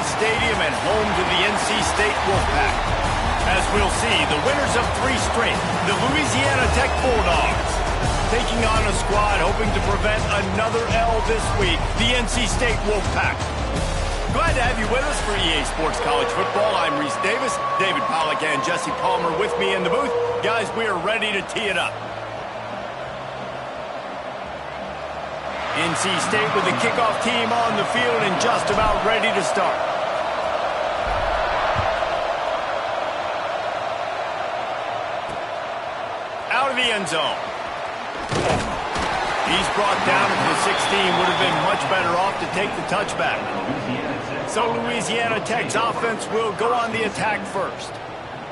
Stadium and home to the NC State Wolfpack. As we'll see, the winners of 3 straight, the Louisiana Tech Bulldogs, taking on a squad hoping to prevent another L this week, the NC State Wolfpack. Glad to have you with us for EA Sports College Football. I'm Reese Davis, David Pollack and Jesse Palmer with me in the booth. Guys, we are ready to tee it up. NC State with the kickoff team on the field and just about ready to start. Out of the end zone. He's brought down at the 16. Would have been much better off to take the touchback. So Louisiana Tech's offense will go on the attack first.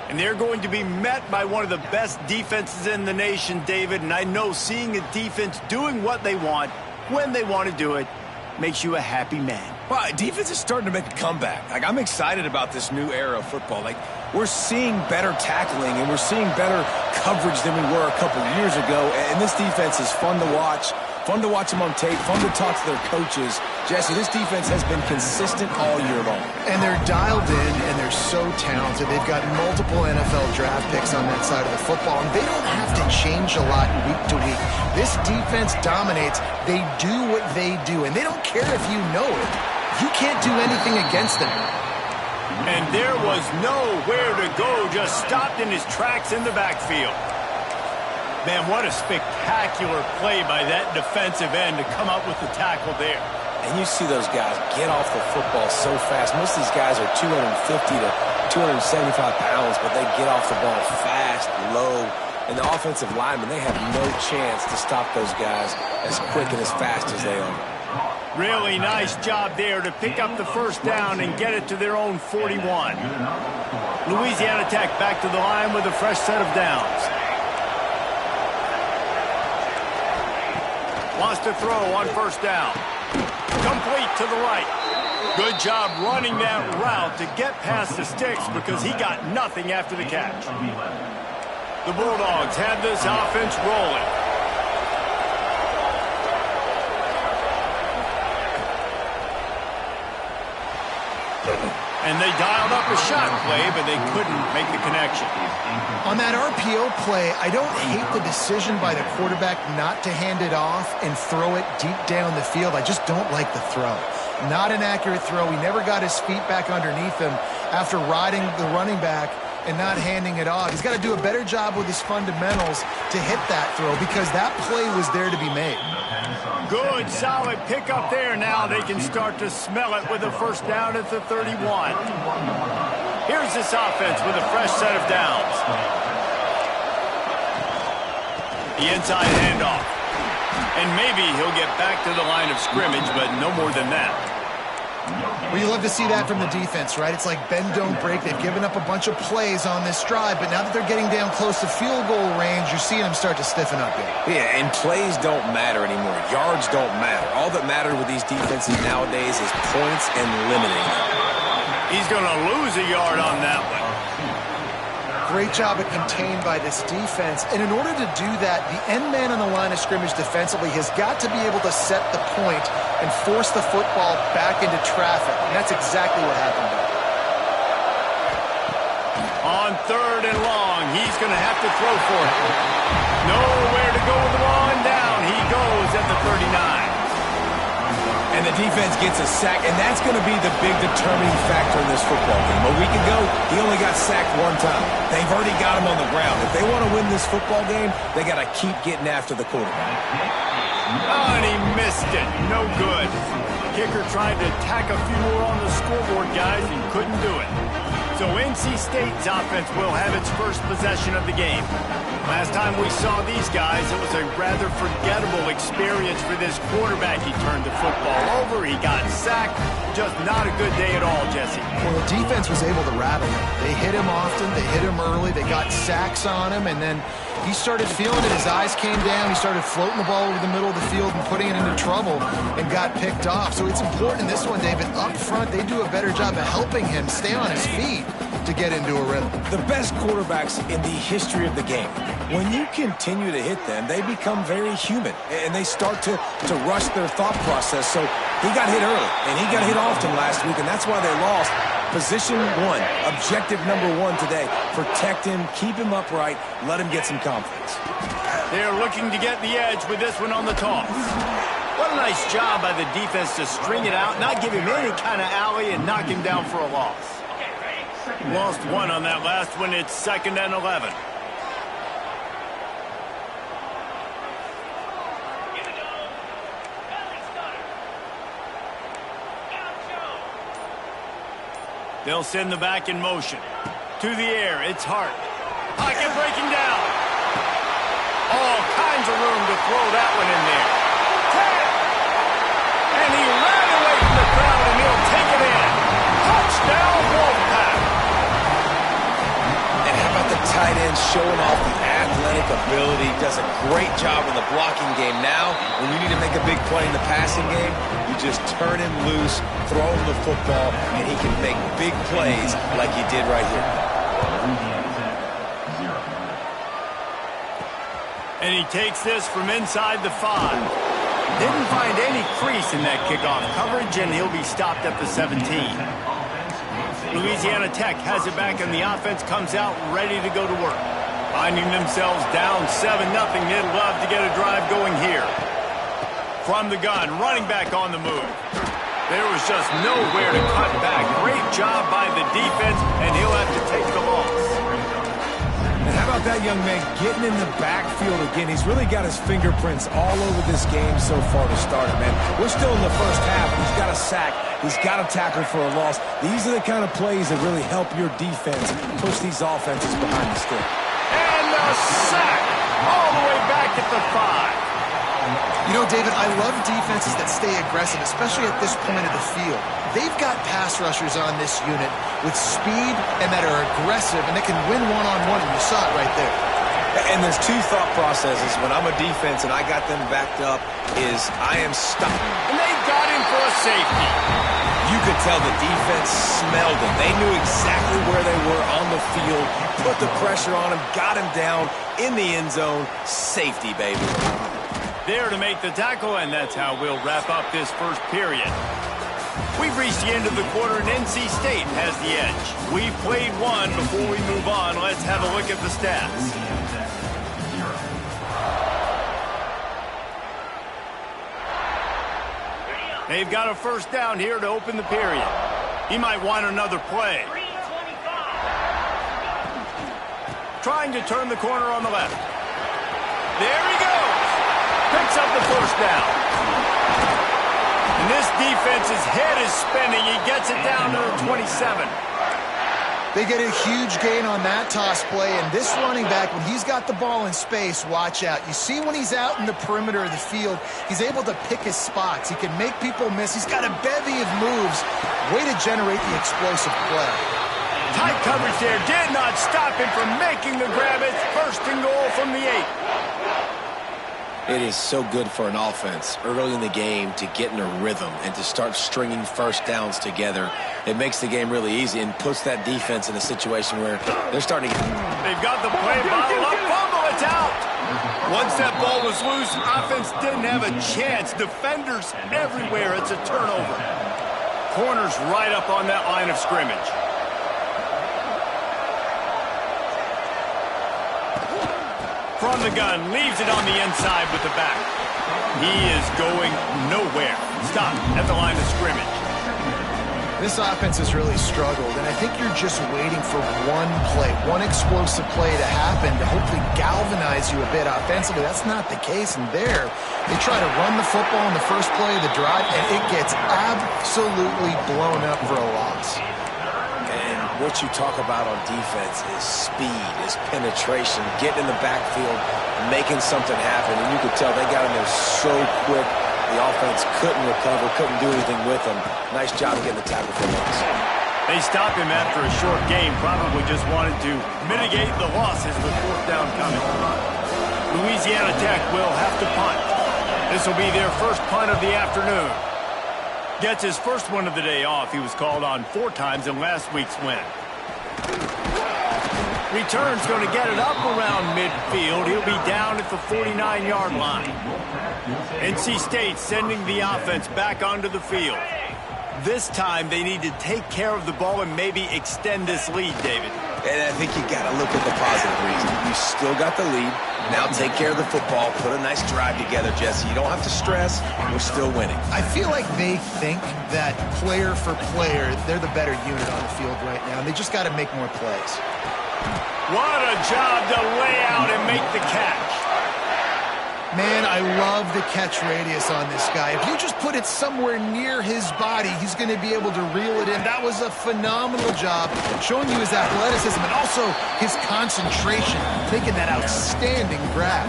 And they're going to be met by one of the best defenses in the nation, David. And I know seeing a defense doing what they want, when they want to do it, makes you a happy man. Well, defense is starting to make a comeback. I'm excited about this new era of football. We're seeing better tackling and we're seeing better coverage than we were a couple years ago. And this defense is fun to watch. Fun to watch them on tape, fun to talk to their coaches. Jesse, this defense has been consistent all year long. And they're dialed in, and they're so talented. They've got multiple NFL draft picks on that side of the football, and they don't have to change a lot week to week. This defense dominates. They do what they do, and they don't care if you know it. You can't do anything against them. And there was nowhere to go, just stopped in his tracks in the backfield. Man, what a spectacular play by that defensive end to come up with the tackle there. And you see those guys get off the football so fast. Most of these guys are 250 to 275 pounds, but they get off the ball fast, low. And the offensive linemen, they have no chance to stop those guys as quick and as fast as they are. Really nice job there to pick up the first down and get it to their own 41. Louisiana Tech back to the line with a fresh set of downs. Wants to throw on first down. Complete to the right. Good job running that route to get past the sticks because he got nothing after the catch. The Bulldogs have this offense rolling. And they dialed up a shot play, but they couldn't make the connection. On that RPO play, I don't hate the decision by the quarterback not to hand it off and throw it deep down the field. I just don't like the throw. Not an accurate throw. He never got his feet back underneath him after riding the running back and not handing it off. He's got to do a better job with his fundamentals to hit that throw because that play was there to be made. Good, solid pickup there. Now they can start to smell it with a first down at the 31. Here's this offense with a fresh set of downs. The inside handoff. And maybe he'll get back to the line of scrimmage, but no more than that. Well, you love to see that from the defense, right? It's like bend, don't break. They've given up a bunch of plays on this drive, but now that they're getting down close to field goal range, you're seeing them start to stiffen up here. Yeah, and plays don't matter anymore. Yards don't matter. All that matters with these defenses nowadays is points and limiting them. He's going to lose a yard on that one. Great job at contained by this defense. And in order to do that, the end man on the line of scrimmage defensively has got to be able to set the point and force the football back into traffic. And that's exactly what happened there. On third and long, he's going to have to throw for it. Nowhere to go with the ball, and down he goes at the 39. And the defense gets a sack, and that's going to be the big determining factor in this football game. A week ago, he only got sacked one time. They've already got him on the ground. If they want to win this football game, they got to keep getting after the quarterback. Oh, and he missed it. No good. Kicker tried to tack a few more on the scoreboard, guys, and couldn't do it. So NC State's offense will have its first possession of the game. Last time we saw these guys, it was a rather forgettable experience for this quarterback. He turned the football over, he got sacked. Just not a good day at all, Jesse. Well, the defense was able to rattle him. They hit him often, they hit him early, they got sacks on him, and then he started feeling it. His eyes came down, he started floating the ball over the middle of the field and putting it into trouble and got picked off. So it's important in this one, David, up front, they do a better job of helping him stay on his feet to get into a rhythm. The best quarterbacks in the history of the game, when you continue to hit them, they become very human, and they start to rush their thought process. So He got hit early, and he got hit often last week, and that's why they lost. Position one, objective number one today. Protect him, keep him upright, let him get some confidence. They're looking to get the edge with this one on the toss. What a nice job by the defense to string it out, not give him any kind of alley, and knock him down for a loss. Lost one on that last one. It's 2nd and 11. They'll send the back in motion. To the air, it's Hart. Pocket breaking down. All kinds of room to throw that one in there. And he ran away from the crowd, and he'll take it in. Touchdown, Wolfpack. And how about the tight end showing off the athletic ability? Does a great job in the blocking game. Now, when you need to make a big play in the passing game, you just turn him loose, throw him the football, and he can make big plays like he did right here. And he takes this from inside the 5. Didn't find any crease in that kickoff coverage, and he'll be stopped at the 17. Louisiana Tech has it back, and the offense comes out ready to go to work. Finding themselves down 7-0, they'd love to get a drive going here. From the gun, running back on the move. There was just nowhere to cut back. Great job by the defense, and he'll have to take the loss. And how about that young man getting in the backfield again? He's really got his fingerprints all over this game so far to start it, man. We're still in the first half. He's got a sack. He's got a tackle for a loss. These are the kind of plays that really help your defense push these offenses behind the stick. And the sack all the way back at the 5. You know, David, I love defenses that stay aggressive, especially at this point of the field. They've got pass rushers on this unit with speed and that are aggressive, and they can win one-on-one, and you saw it right there. And there's two thought processes when I'm a defense and I got them backed up is I am stopping. And they got him for a safety. You could tell the defense smelled him. They knew exactly where they were on the field, put the pressure on him, got him down in the end zone. Safety, baby. There to make the tackle, and that's how we'll wrap up this first period. We've reached the end of the quarter, and NC State has the edge. We've played one. Before we move on, let's have a look at the stats. They've got a first down here to open the period. He might want another play. Trying to turn the corner on the left. There he goes. Picks up the first down. And this defense's head is spinning. He gets it down to the 27. They get a huge gain on that toss play, and this running back, when he's got the ball in space, watch out. You see when he's out in the perimeter of the field, he's able to pick his spots. He can make people miss. He's got a bevy of moves. Way to generate the explosive play. Tight coverage there did not stop him from making the grab. It's 1st and goal from the 8. It is so good for an offense early in the game to get in a rhythm and to start stringing first downs together. It makes the game really easy and puts that defense in a situation where they're starting to get... They've got the play bottle up, fumble, it's out. Once that ball was loose, offense didn't have a chance. Defenders everywhere, it's a turnover. Corners right up on that line of scrimmage. From the gun, leaves it on the inside with the back. He is going nowhere. Stop at the line of scrimmage. This offense has really struggled, and I think you're just waiting for one play, one explosive play to happen to hopefully galvanize you a bit offensively. That's not the case, and there, they try to run the football in the first play of the drive, and it gets absolutely blown up for a loss. What you talk about on defense is speed, is penetration, getting in the backfield, making something happen. And you could tell they got in there so quick, the offense couldn't recover, couldn't do anything with them. Nice job getting the tackle for loss. They stopped him after a short game, probably just wanted to mitigate the losses with 4th down coming. Louisiana Tech will have to punt. This will be their first punt of the afternoon. Gets his first one of the day off. He was called on 4 times in last week's win. Return's going to get it up around midfield. He'll be down at the 49-yard line. NC State sending the offense back onto the field. This time they need to take care of the ball and maybe extend this lead, David. And I think you got to look at the positive reason. You still got the lead. Now take care of the football. Put a nice drive together, Jesse. You don't have to stress. We're still winning. I feel like they think that player for player, they're the better unit on the field right now, and they just got to make more plays. What a job to lay out and make the catch. Man, I love the catch radius on this guy. If you just put it somewhere near his body, he's going to be able to reel it in. That was a phenomenal job, showing you his athleticism and also his concentration, making that outstanding grab.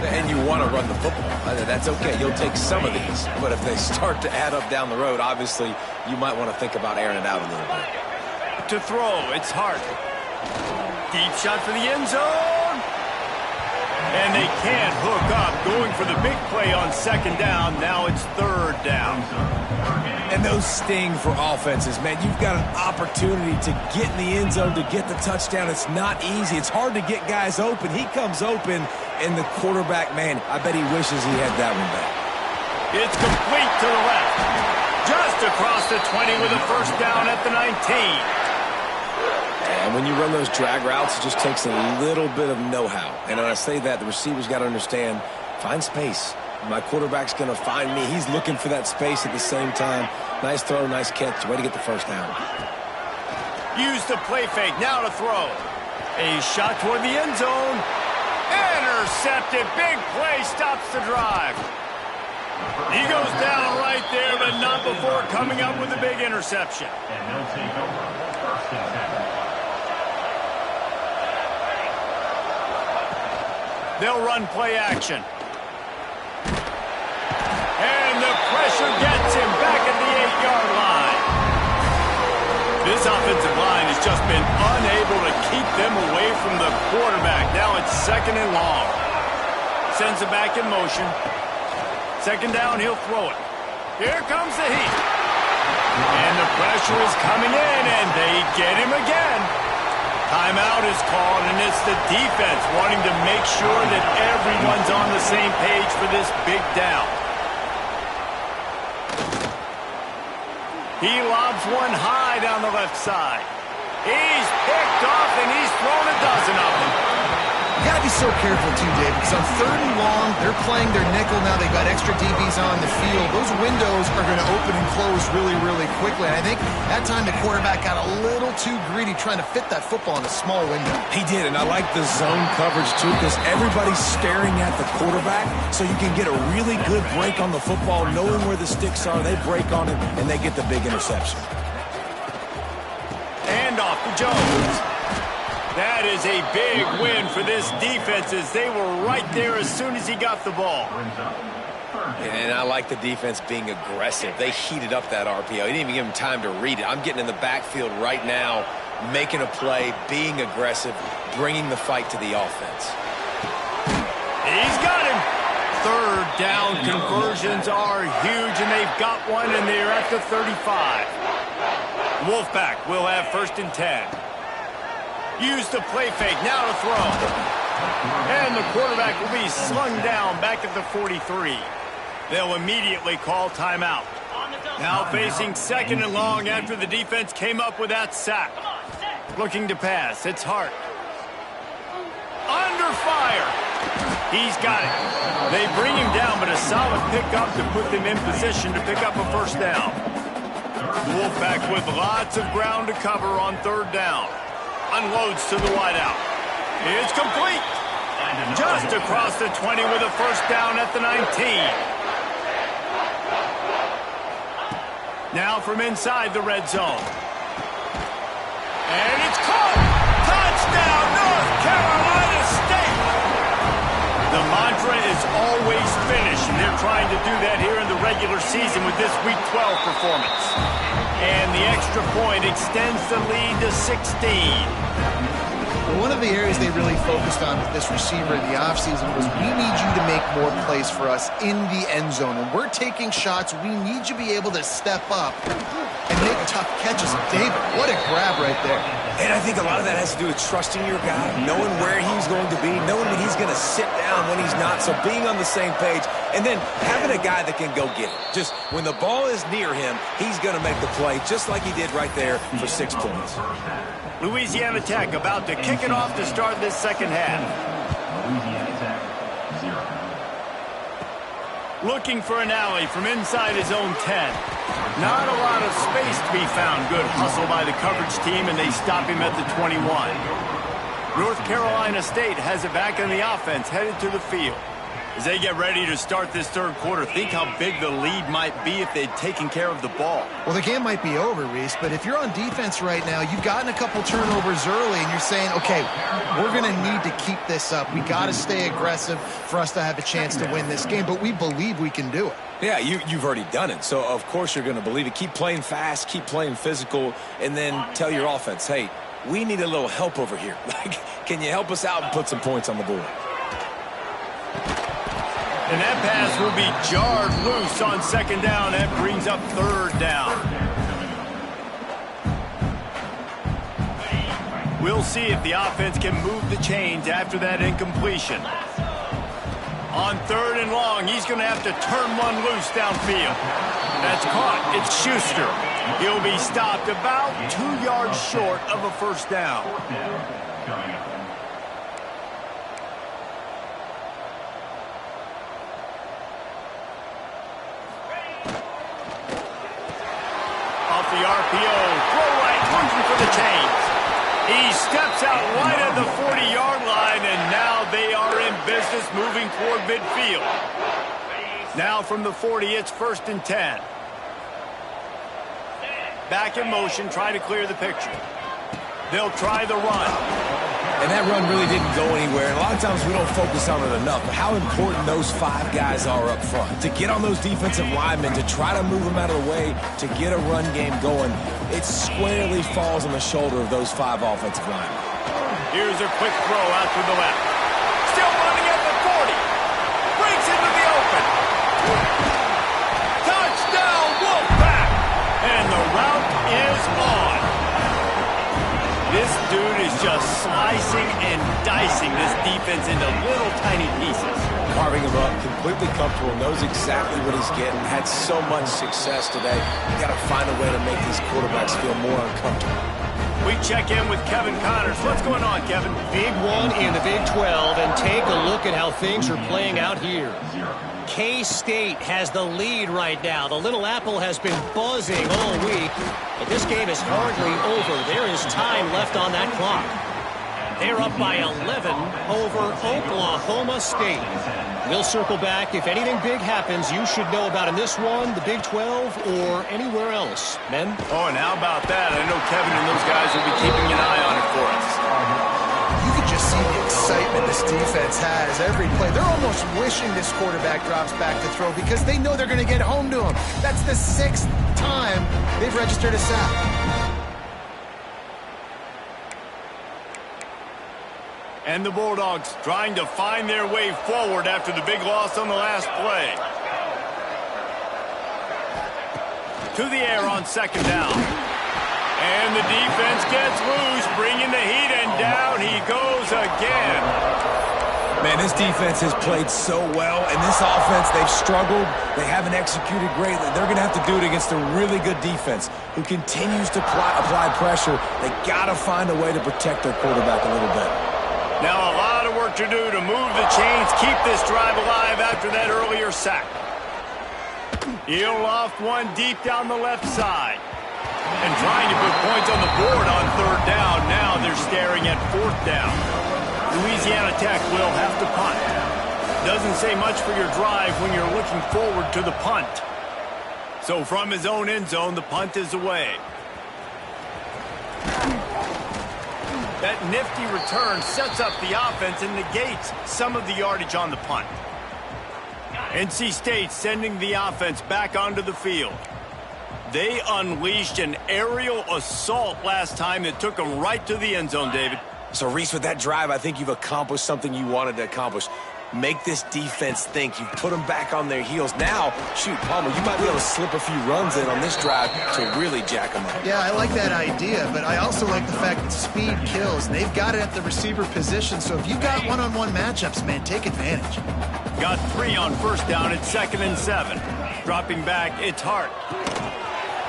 And you want to run the football. That's okay. You'll take some of these. But if they start to add up down the road, obviously, you might want to think about airing it out a little bit. To throw, it's Hart. Deep shot for the end zone. And they can't hook up, going for the big play on second down. Now it's third down. And those sting for offenses, man. You've got an opportunity to get in the end zone, to get the touchdown. It's not easy. It's hard to get guys open. He comes open, and the quarterback, man, I bet he wishes he had that one back. It's complete to the left. Just across the 20 with a first down at the 19. And when you run those drag routes, it just takes a little bit of know-how. And when I say that, the receiver's got to understand, find space. My quarterback's going to find me. He's looking for that space at the same time. Nice throw, nice catch. Way to get the first down. Use the play fake. Now to throw. A shot toward the end zone. Intercepted. Big play stops the drive. He goes down right there, but not before coming up with a big interception. And they'll take over first and 10. They'll run play action. And the pressure gets him back at the 8-yard line. This offensive line has just been unable to keep them away from the quarterback. Now it's second and long. Sends it back in motion. Second down, he'll throw it. Here comes the heat. And the pressure is coming in, and they get him again. Timeout is called, and it's the defense wanting to make sure that everyone's on the same page for this big down. He lobs one high down the left side. He's picked off, and he's thrown a dozen of them. You got to be so careful, too, Dave, because on third and long, they're playing their nickel now. They've got extra DBs on the field. Those windows are going to open and close really, really quickly. And I think that time the quarterback got a little too greedy trying to fit that football in a small window. He did, and I like the zone coverage, too, because everybody's staring at the quarterback, so you can get a really good break on the football, knowing where the sticks are. They break on it, and they get the big interception. And off to Jones. That is a big win for this defense, as they were right there as soon as he got the ball. And I like the defense being aggressive. They heated up that RPO. He didn't even give him time to read it. I'm getting in the backfield right now, making a play, being aggressive, bringing the fight to the offense. He's got him. Third down conversions are huge, and they've got one, and they're at the 35. Wolfpack will have first and 10. Use the play fake, now to throw. And the quarterback will be slung down back at the 43. They'll immediately call timeout. Now facing second and long after the defense came up with that sack. Looking to pass, it's Hart. Under fire. He's got it. They bring him down, but a solid pickup to put them in position to pick up a first down. Wolfpack with lots of ground to cover on third down. Unloads to the wideout. It's complete. Just across the 20 with a first down at the 19. Now from inside the red zone. And it's caught. Touchdown, North Carolina State. The mantra is always finish, and they're trying to do that here in the regular season with this Week 12 performance. And the extra point extends the lead to 16. One of the areas they really focused on with this receiver in the offseason was, we need you to make more plays for us in the end zone. When we're taking shots, we need you to be able to step up and make tough catches. David, what a grab right there. And I think a lot of that has to do with trusting your guy, knowing where he's going to be, knowing when he's going to sit down, when he's not. So being on the same page, and then having a guy that can go get it. Just when the ball is near him, he's going to make the play, just like he did right there for 6 points. Louisiana Tech about to kick it off to start this second half. Louisiana Tech, 0. Looking for an alley from inside his own 10. Not a lot of space to be found. Good hustle by the coverage team, and they stop him at the 21. North Carolina State has it back in the offense, headed to the field. As they get ready to start this third quarter, think how big the lead might be if they'd taken care of the ball. Well, the game might be over, Reese, but if you're on defense right now, you've gotten a couple turnovers early, and you're saying, okay, we're going to need to keep this up. We got to stay aggressive for us to have a chance to win this game, but we believe we can do it. Yeah, you've already done it, so of course you're going to believe it. Keep playing fast, keep playing physical, and then tell your offense, hey, we need a little help over here. Like, can you help us out and put some points on the board? And that pass will be jarred loose on second down. That brings up third down. We'll see if the offense can move the chains after that incompletion. On third and long, he's going to have to turn one loose downfield. That's caught. It's Schuster. He'll be stopped about 2 yards short of a first down. Off the RPO, throw right, looking for the chains. He steps out right at the 40-yard line, and now they are in business moving toward midfield. Now from the 40, it's 1st and 10. Back in motion, try to clear the picture. They'll try the run. And that run really didn't go anywhere. And a lot of times we don't focus on it enough. But how important those 5 guys are up front. To get on those defensive linemen, to try to move them out of the way, to get a run game going, it squarely falls on the shoulder of those 5 offensive linemen. Here's a quick throw out to the left. Still running at the 40. Breaks into the open. Touchdown, Wolfpack! And the route is on. This dude is just slicing and dicing this defense into little tiny pieces. Carving him up, completely comfortable, knows exactly what he's getting, had so much success today. You got to find a way to make these quarterbacks feel more uncomfortable. We check in with Kevin Connors. What's going on, Kevin? Big one in the Big 12, and take a look at how things are playing out here. K-State has the lead right now. The Little Apple has been buzzing all week, but this game is hardly over. There is time left on that clock. They're up by 11 over Oklahoma State. We'll circle back. If anything big happens, you should know about in this one, the Big 12, or anywhere else. Men? Oh, and how about that? I know Kevin and those guys will be keeping an eye on it for us. You can just see the excitement this defense has every play. They're almost wishing this quarterback drops back to throw because they know they're going to get home to him. That's the 6th time they've registered a sack. And the Bulldogs trying to find their way forward after the big loss on the last play. To the air on second down. And the defense gets loose, bringing the heat, and down he goes again. Man, this defense has played so well, and this offense, they've struggled. They haven't executed greatly. They're going to have to do it against a really good defense who continues to apply pressure. They got to find a way to protect their quarterback a little bit. Now a lot of work to do to move the chains, keep this drive alive after that earlier sack. He'll loft one deep down the left side. And trying to put points on the board on third down. Now they're staring at 4th down. Louisiana Tech will have to punt. Doesn't say much for your drive when you're looking forward to the punt. So from his own end zone, the punt is away. That nifty return sets up the offense and negates some of the yardage on the punt. NC State sending the offense back onto the field. They unleashed an aerial assault last time that took them right to the end zone, David. So, Reese, with that drive, I think you've accomplished something you wanted to accomplish. make this defense think. You put them back on their heels. Now, shoot, Palmer, you might be able to slip a few runs in on this drive to really jack them up. Yeah, I like that idea, but I also like the fact that speed kills. They've got it at the receiver position, so if you've got one-on-one matchups, man, take advantage. Got 3 on first down at 2nd and 7. Dropping back, it's Hart.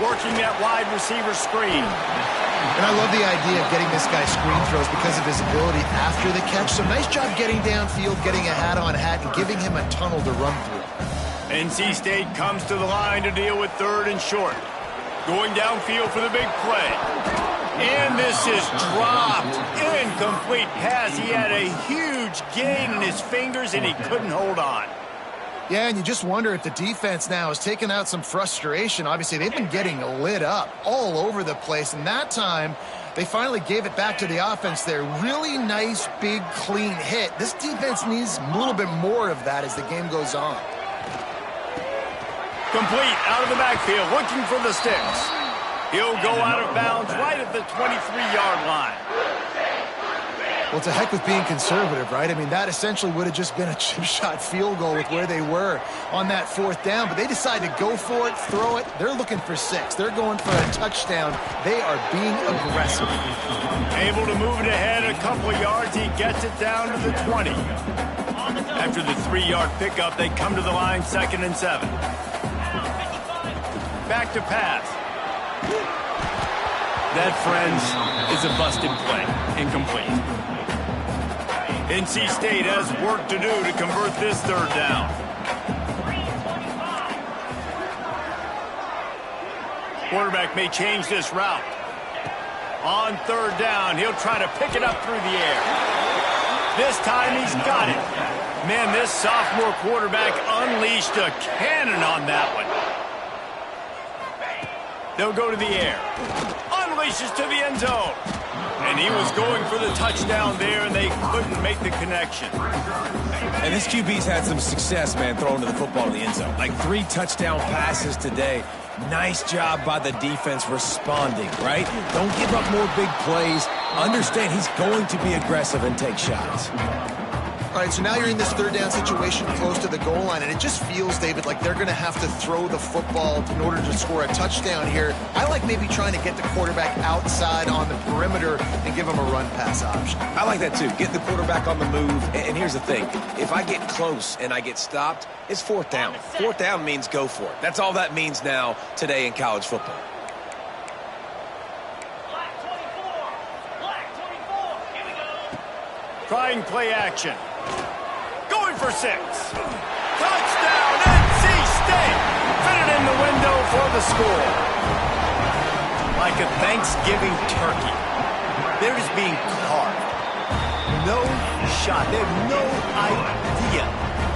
Working that wide receiver screen. And I love the idea of getting this guy screen throws because of his ability after the catch. So nice job getting downfield, getting a hat-on-hat, and giving him a tunnel to run through. NC State comes to the line to deal with 3rd and short. Going downfield for the big play. And this is dropped. Incomplete pass. He had a huge gain in his fingers, and he couldn't hold on. Yeah, and you just wonder if the defense now is taking out some frustration. Obviously, they've been getting lit up all over the place, and that time they finally gave it back to the offense there. Really nice, big, clean hit. This defense needs a little bit more of that as the game goes on. Complete out of the backfield, looking for the sticks. He'll go out of bounds right at the 23-yard line. Well, it's a heck with being conservative, right? I mean, that essentially would have just been a chip shot field goal with where they were on that 4th down. But they decided to go for it, throw it. They're looking for 6. They're going for a touchdown. They are being aggressive. Able to move it ahead a couple of yards. He gets it down to the 20. After the 3-yard pickup, they come to the line 2nd and 7. Back to pass. That, friends, is a busted play. Incomplete. NC State has work to do to convert this 3rd down. Quarterback may change this route. On 3rd down, he'll try to pick it up through the air. This time he's got it. Man, this sophomore quarterback unleashed a cannon on that one. They'll go to the air. Unleashes to the end zone. And he was going for the touchdown there, and they couldn't make the connection. And this QB's had some success, man, throwing to the football in the end zone. Like 3 touchdown passes today. Nice job by the defense responding, right? Don't give up more big plays. Understand he's going to be aggressive and take shots. All right, so now you're in this 3rd down situation close to the goal line, and it just feels, David, like they're going to have to throw the football in order to score a touchdown here. I like maybe trying to get the quarterback outside on the perimeter and give him a run-pass option. I like that, too. Get the quarterback on the move. And here's the thing. If I get close and I get stopped, it's 4th down. 4th down means go for it. That's all that means now today in college football. Trying play action. Going for 6. Touchdown, NC State. Fit it in the window for the score. Like a Thanksgiving turkey. They're just being carved. No shot. They have no idea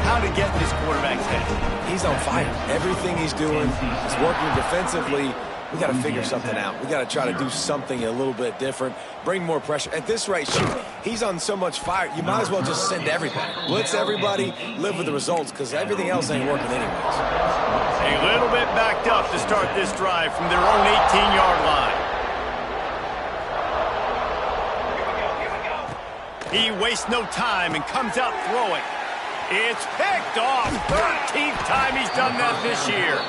how to get in this quarterback's head. He's on fire. Everything he's doing is working defensively. We got to figure something out. We got to try to do something a little bit different. Bring more pressure. At this rate, shoot, he's on so much fire, you might as well just send everybody. Blitz everybody, live with the results, because everything else ain't working anyways. A little bit backed up to start this drive from their own 18-yard line. He wastes no time and comes out throwing. It's picked off. 13th time he's done that this year.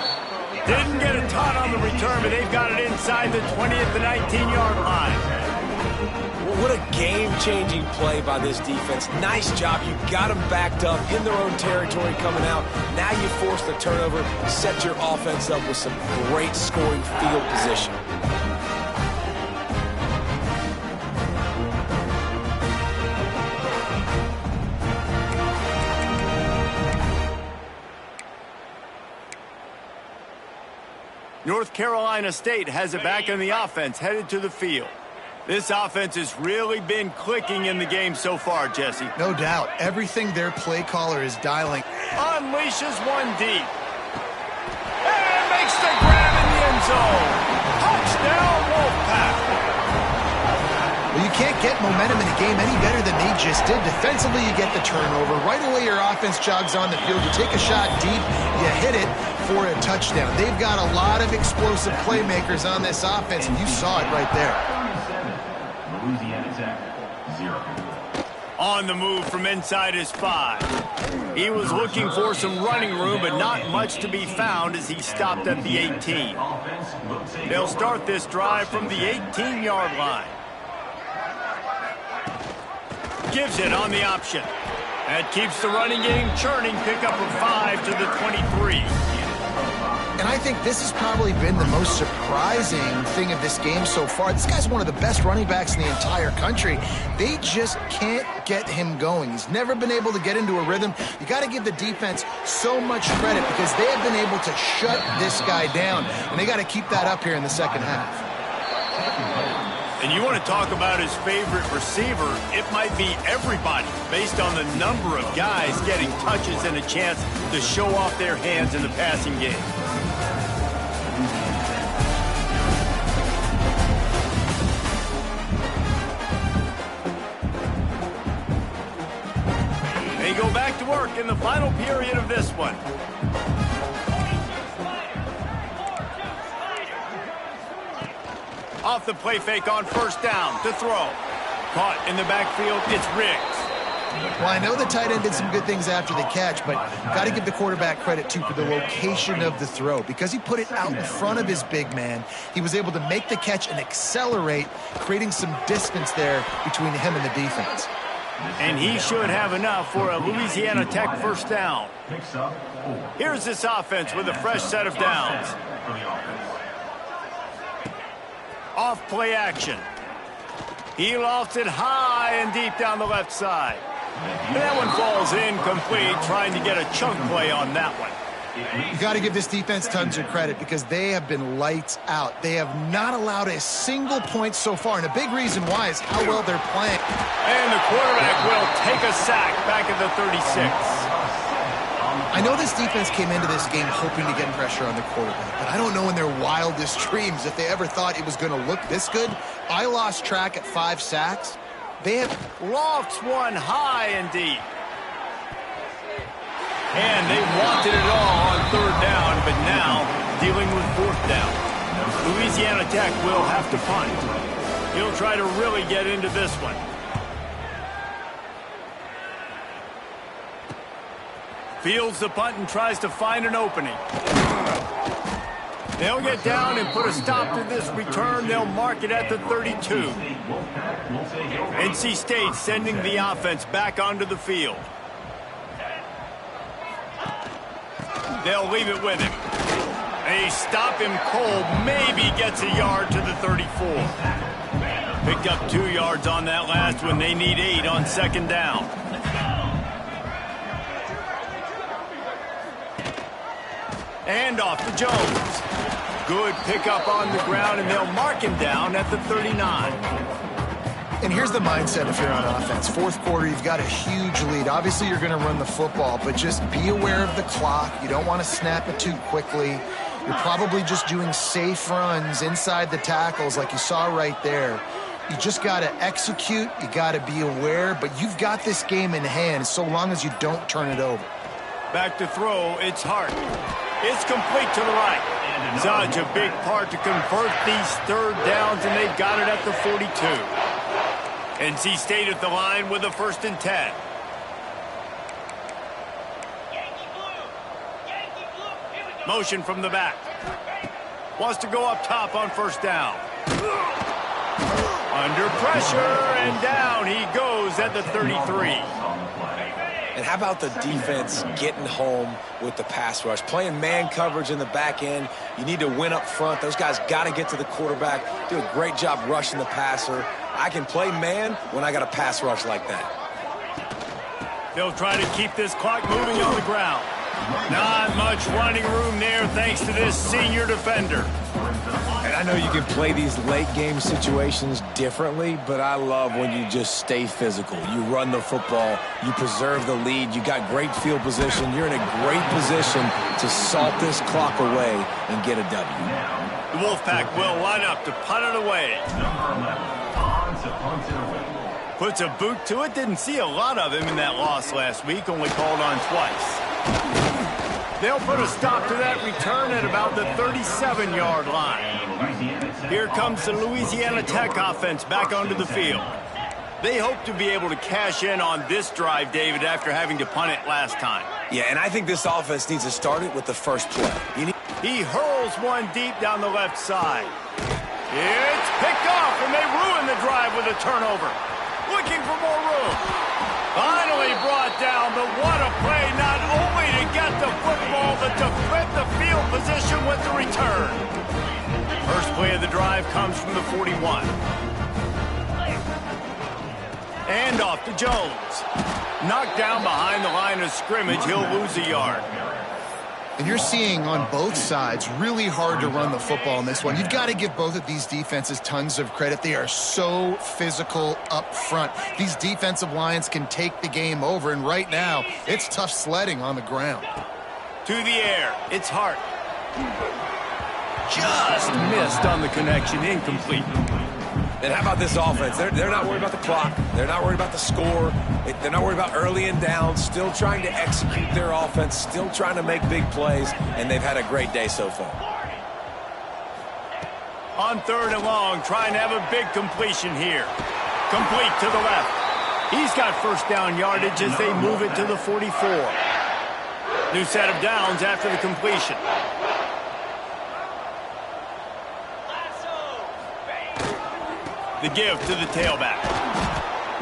Didn't get a ton on the return, but they've got it inside the 20 at the 19-yard line. What a game-changing play by this defense. Nice job. You got them backed up in their own territory coming out. Now you force the turnover, set your offense up with some great scoring field position. North Carolina State has it back in the offense, headed to the field. This offense has really been clicking in the game so far, Jesse. No doubt. Everything their play caller is dialing. Unleashes one deep. And makes the grab in the end zone. Touchdown, Wolfpack. Well, you can't get momentum in a game any better than they just did. Defensively, you get the turnover. Right away, your offense jogs on the field. You take a shot deep, you hit it for a touchdown. They've got a lot of explosive playmakers on this offense, and you saw it right there. On the move from inside his 5. He was looking for some running room, but not much to be found as he stopped at the 18. They'll start this drive from the 18-yard line. Gives it on the option. That keeps the running game churning. Pickup of 5 to the 23. And I think this has probably been the most surprising thing of this game so far. This guy's one of the best running backs in the entire country. They just can't get him going. He's never been able to get into a rhythm. You got to give the defense so much credit because they have been able to shut this guy down, and they got to keep that up here in the second half. And you want to talk about his favorite receiver, it might be everybody based on the number of guys getting touches and a chance to show off their hands in the passing game. They go back to work in the final period of this one. Off the play fake on first down to throw. Caught in the backfield, it's Riggs. Well, I know the tight end did some good things after the catch, but got to give the quarterback credit, too, for the location of the throw. Because he put it out in front of his big man, he was able to make the catch and accelerate, creating some distance there between him and the defense. And he should have enough for a Louisiana Tech first down. Here's this offense with a fresh set of downs. Off play action. He lofts it high and deep down the left side. And that one falls incomplete, trying to get a chunk play on that one. You got to give this defense tons of credit because they have been lights out. They have not allowed a single point so far, and a big reason why is how well they're playing. And the quarterback will take a sack back at the 36. I know this defense came into this game hoping to get pressure on the quarterback, but I don't know in their wildest dreams if they ever thought it was going to look this good. I lost track at 5 sacks. They have lofts one high and deep. And they wanted it all on third down, but now dealing with fourth down. Louisiana Tech will have to punt. He'll try to really get into this one. Fields the punt and tries to find an opening. They'll get down and put a stop to this return. They'll mark it at the 32. NC State sending the offense back onto the field. They'll leave it with him. They stop him cold. Maybe gets a yard to the 34. Picked up 2 yards on that last one. They need 8 on second down. And off to Jones. Good pickup on the ground, and they'll mark him down at the 39. And here's the mindset if you're on offense. Fourth quarter, you've got a huge lead. Obviously, you're going to run the football, but just be aware of the clock. You don't want to snap it too quickly. You're probably just doing safe runs inside the tackles like you saw right there. You just got to execute. You got to be aware, but you've got this game in hand so long as you don't turn it over. Back to throw, it's Hart. It's complete to the right. Such a big part to convert these third downs, and they've got it at the 42. NC State at the line with a 1st and 10. Motion from the back. Wants to go up top on first down. Under pressure, and down he goes at the 33. And how about the defense getting home with the pass rush? Playing man coverage in the back end. You need to win up front. Those guys got to get to the quarterback. Do a great job rushing the passer. I can play man when I got a pass rush like that. They'll try to keep this clock moving on the ground. Not much running room there thanks to this senior defender. And I know you can play these late game situations differently, but I love when you just stay physical. You run the football, you preserve the lead, you got great field position, you're in a great position to salt this clock away and get a W. The Wolfpack will line up to punt it away. Puts a boot to it. Didn't see a lot of him in that loss last week, only called on twice. They'll put a stop to that return at about the 37-yard line. Here comes the Louisiana Tech offense back onto the field. They hope to be able to cash in on this drive, David, after having to punt it last time. Yeah, and I think this offense needs to start it with the first play. He hurls one deep down the left side. It's picked off, and they ruin the drive with a turnover. Looking for more room. Finally brought down, but what a play, not only to get the football, but to flip the field position with the return. First play of the drive comes from the 41. And off to Jones. Knocked down behind the line of scrimmage, he'll lose a yard. And you're seeing on both sides really hard to run the football in this one. You've got to give both of these defenses tons of credit. They are so physical up front. These defensive lines can take the game over, and right now, it's tough sledding on the ground. To the air, it's Hart. Just missed on the connection, incomplete. And how about this offense? They're not worried about the clock. They're not worried about the score. They're not worried about early and down. Still trying to execute their offense. Still trying to make big plays. And they've had a great day so far. On third and long, trying to have a big completion here. Complete to the left. He's got first down yardage as they move it to the 44. New set of downs after the completion. The give to the tailback.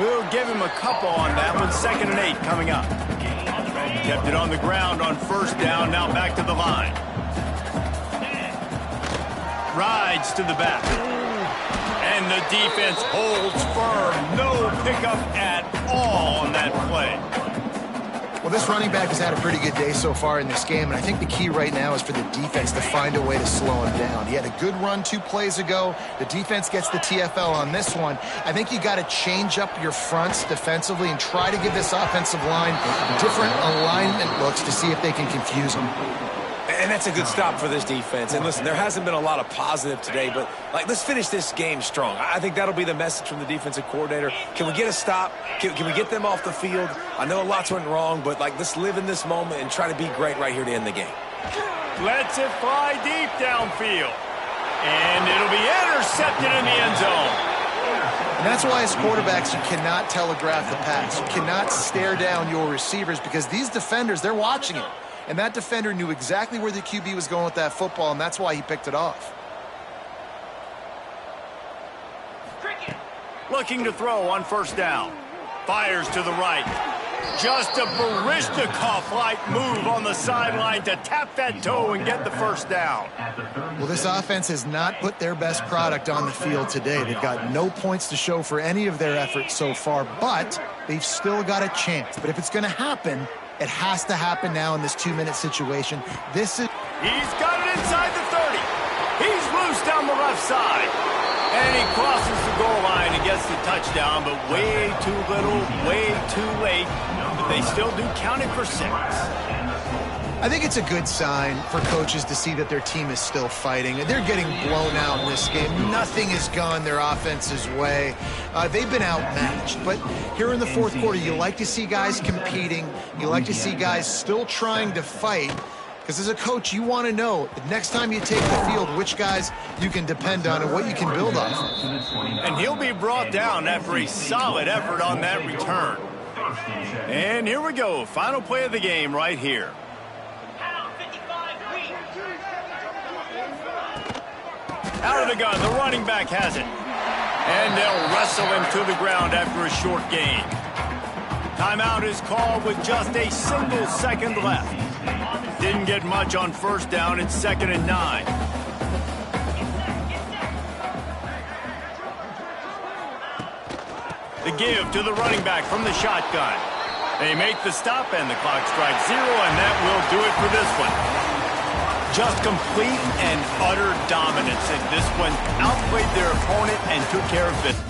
We'll give him a couple on that one. 2nd and 8 coming up. Kept it on the ground on first down. Now back to the line. Rides to the back. And the defense holds firm. No pickup at all on that play. Well, this running back has had a pretty good day so far in this game, and I think the key right now is for the defense to find a way to slow him down. He had a good run 2 plays ago. The defense gets the TFL on this one. I think you got to change up your fronts defensively and try to give this offensive line different alignment looks to see if they can confuse them. And that's a good stop for this defense. And listen, there hasn't been a lot of positive today, but let's finish this game strong. I think that'll be the message from the defensive coordinator. Can we get a stop? Can we get them off the field? I know lots went wrong, but let's live in this moment and try to be great right here to end the game. Lets it fly deep downfield. And it'll be intercepted in the end zone. And that's why as quarterbacks, you cannot telegraph the pass. You cannot stare down your receivers because these defenders, they're watching it. And that defender knew exactly where the QB was going with that football, and that's why he picked it off. Looking to throw on first down. Fires to the right. Just a Baryshnikov-like move on the sideline to tap that toe and get the first down. Well, this offense has not put their best product on the field today. They've got no points to show for any of their efforts so far, but they've still got a chance. But if it's going to happen, it has to happen now in this 2-minute situation. He's got it inside the 30. He's loose down the left side. And he crosses the goal line and gets the touchdown, but way too little, way too late. But they still do count it for 6. I think it's a good sign for coaches to see that their team is still fighting. They're getting blown out in this game. Nothing has gone their offense's way. They've been outmatched. But here in the fourth quarter, you like to see guys competing. You like to see guys still trying to fight. Because as a coach, you want to know the next time you take the field, which guys you can depend on and what you can build on. And he'll be brought down after a solid effort on that return. And here we go. Final play of the game right here. Out of the gun, the running back has it. And they'll wrestle him to the ground after a short gain. Timeout is called with just a single second left. Didn't get much on first down. It's 2nd and 9. The give to the running back from the shotgun. They make the stop and the clock strikes 0, and that will do it for this one. Just complete and utter dominance, and this one outplayed their opponent and took care of business.